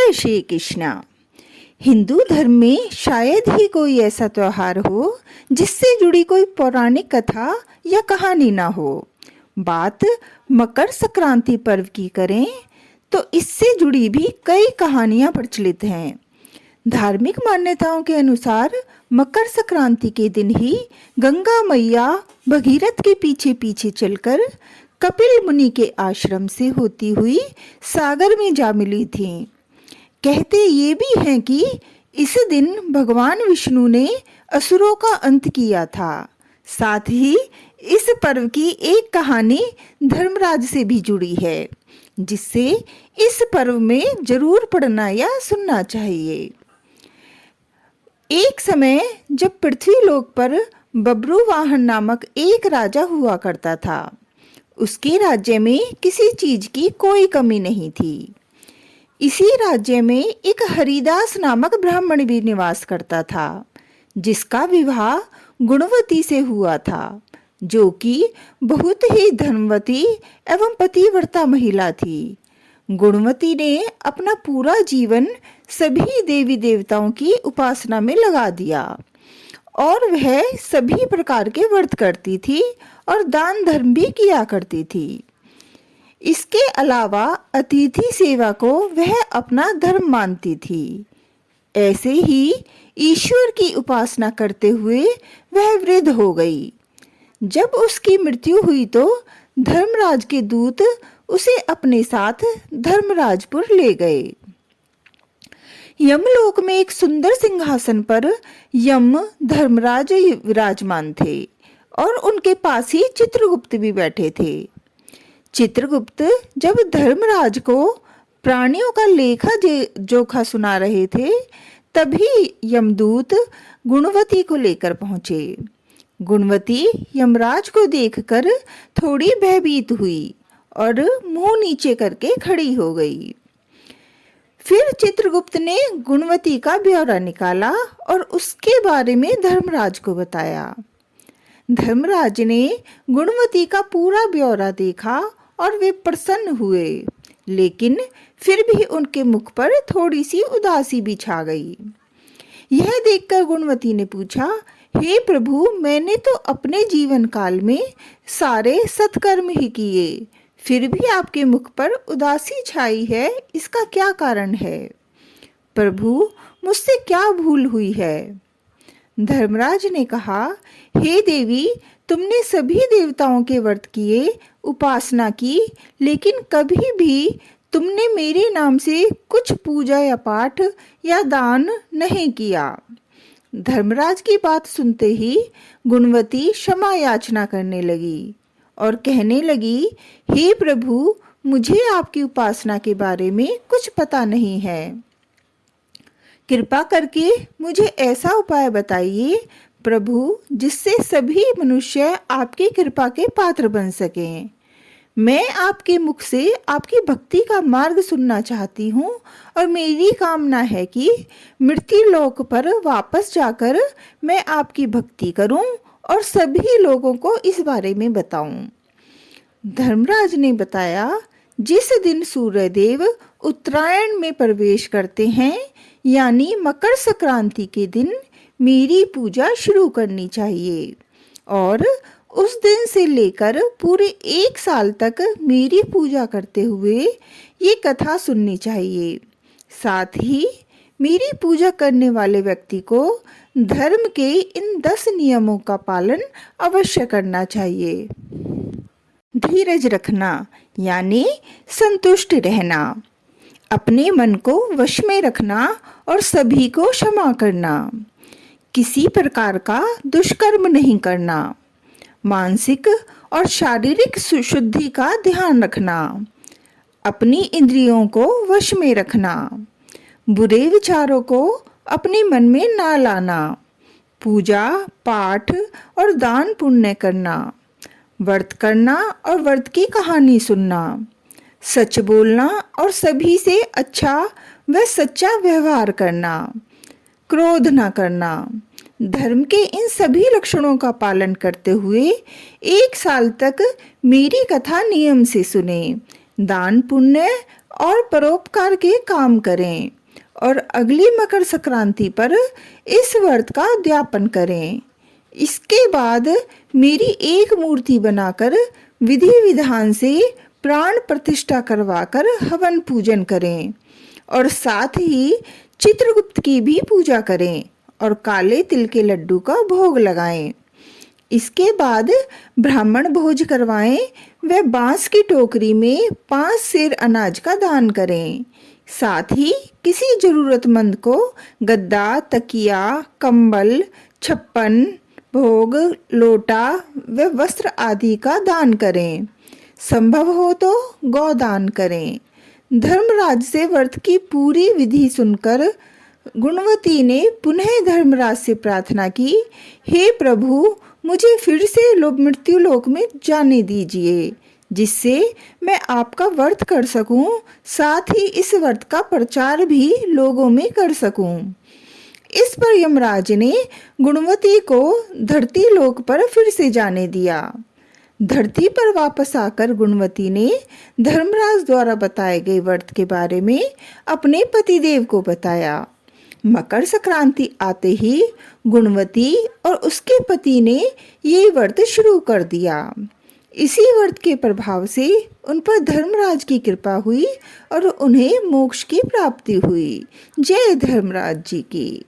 जय श्री कृष्णा। हिंदू धर्म में शायद ही कोई ऐसा त्योहार हो जिससे जुड़ी कोई पौराणिक कथा या कहानी ना हो। बात मकर संक्रांति पर्व की करें तो इससे जुड़ी भी कई कहानियां प्रचलित हैं। धार्मिक मान्यताओं के अनुसार मकर संक्रांति के दिन ही गंगा मैया भगीरथ के पीछे पीछे चलकर कपिल मुनि के आश्रम से होती हुई सागर में जा मिली थीं। कहते ये भी हैं कि इस दिन भगवान विष्णु ने असुरों का अंत किया था। साथ ही इस पर्व की एक कहानी धर्मराज से भी जुड़ी है, जिससे इस पर्व में जरूर पढ़ना या सुनना चाहिए। एक समय जब पृथ्वीलोक पर बब्रुवाहन नामक एक राजा हुआ करता था। उसके राज्य में किसी चीज की कोई कमी नहीं थी। इसी राज्य में एक हरिदास नामक ब्राह्मण भी निवास करता था, जिसका विवाह गुणवती से हुआ था, जो कि बहुत ही धनवती एवं पतिव्रता महिला थी। गुणवती ने अपना पूरा जीवन सभी देवी देवताओं की उपासना में लगा दिया और वह सभी प्रकार के व्रत करती थी और दान धर्म भी किया करती थी। इसके अलावा अतिथि सेवा को वह अपना धर्म मानती थी। ऐसे ही ईश्वर की उपासना करते हुए वह वृद्ध हो गई। जब उसकी मृत्यु हुई तो धर्मराज के दूत उसे अपने साथ धर्मराजपुर ले गए। यमलोक में एक सुंदर सिंहासन पर यम धर्मराज विराजमान थे और उनके पास ही चित्रगुप्त भी बैठे थे। चित्रगुप्त जब धर्मराज को प्राणियों का लेखा जोखा सुना रहे थे, तभी यमदूत गुणवती को लेकर पहुंचे। गुणवती यमराज को देखकर थोड़ी भयभीत हुई और मुंह नीचे करके खड़ी हो गई। फिर चित्रगुप्त ने गुणवती का ब्यौरा निकाला और उसके बारे में धर्मराज को बताया। धर्मराज ने गुणवती का पूरा ब्यौरा देखा और वे प्रसन्न हुए, लेकिन फिर भी उनके मुख पर थोड़ी सी उदासी भी छा गई। यह देखकर गुणवती ने पूछा, हे प्रभु, मैंने तो अपने जीवन काल में सारे सत्कर्म ही किए, फिर भी आपके मुख पर उदासी छाई है, इसका क्या कारण है? प्रभु, मुझसे क्या भूल हुई है? धर्मराज ने कहा, हे देवी, तुमने सभी देवताओं के व्रत किए, उपासना की, लेकिन कभी भी तुमने मेरे नाम से कुछ पूजा या पाठ या दान नहीं किया। धर्मराज की बात सुनते ही गुणवती क्षमा याचना करने लगी और कहने लगी, हे प्रभु, मुझे आपकी उपासना के बारे में कुछ पता नहीं है। कृपा करके मुझे ऐसा उपाय बताइए प्रभु, जिससे सभी मनुष्य आपकी कृपा के पात्र बन सकें। मैं आपके मुख से आपकी भक्ति का मार्ग सुनना चाहती हूँ और मेरी कामना है कि मृत्यु लोक पर वापस जाकर मैं आपकी भक्ति करूँ और सभी लोगों को इस बारे में बताऊं। धर्मराज ने बताया, जिस दिन सूर्यदेव उत्तरायण में प्रवेश करते हैं, यानी मकर संक्रांति के दिन मेरी पूजा शुरू करनी चाहिए और उस दिन से लेकर पूरे 1 साल तक मेरी पूजा करते हुए ये कथा सुननी चाहिए। साथ ही मेरी पूजा करने वाले व्यक्ति को धर्म के इन 10 नियमों का पालन अवश्य करना चाहिए। धीरज रखना यानी संतुष्ट रहना, अपने मन को वश में रखना और सभी को क्षमा करना, किसी प्रकार का दुष्कर्म नहीं करना, मानसिक और शारीरिक शुद्धि का ध्यान रखना, अपनी इंद्रियों को वश में रखना, बुरे विचारों को अपने मन में ना लाना, पूजा पाठ और दान पुण्य करना, व्रत करना और व्रत की कहानी सुनना, सच बोलना और सभी से अच्छा व सच्चा व्यवहार करना, क्रोध न करना। धर्म के इन सभी लक्षणों का पालन करते हुए 1 साल तक मेरी कथा नियम से सुने, दान पुण्य और परोपकार के काम करें और अगली मकर संक्रांति पर इस व्रत का उद्यापन करें। इसके बाद मेरी एक मूर्ति बनाकर विधि विधान से प्राण प्रतिष्ठा करवाकर हवन पूजन करें और साथ ही चित्रगुप्त की भी पूजा करें और काले तिल के लड्डू का भोग लगाएं। इसके बाद ब्राह्मण भोज करवाएं व बांस की टोकरी में 5 सेर अनाज का दान करें। साथ ही किसी जरूरतमंद को गद्दा, तकिया, कंबल, छप्पन, भोग, लोटा व वस्त्र आदि का दान करें। संभव हो तो गौदान करें। धर्मराज से व्रत की पूरी विधि सुनकर गुणवती ने पुनः धर्मराज से प्रार्थना की, हे प्रभु, मुझे फिर से मृत्यु लोक में जाने दीजिए, जिससे मैं आपका व्रत कर सकूं, साथ ही इस व्रत का प्रचार भी लोगों में कर सकूं। इस पर यमराज ने गुणवती को धरती लोक पर फिर से जाने दिया। धरती पर वापस आकर गुणवती ने धर्मराज द्वारा बताए गए व्रत के बारे में अपने पतिदेव को बताया। मकर संक्रांति आते ही गुणवती और उसके पति ने ये व्रत शुरू कर दिया। इसी व्रत के प्रभाव से उन पर धर्मराज की कृपा हुई और उन्हें मोक्ष की प्राप्ति हुई। जय धर्मराज जी की।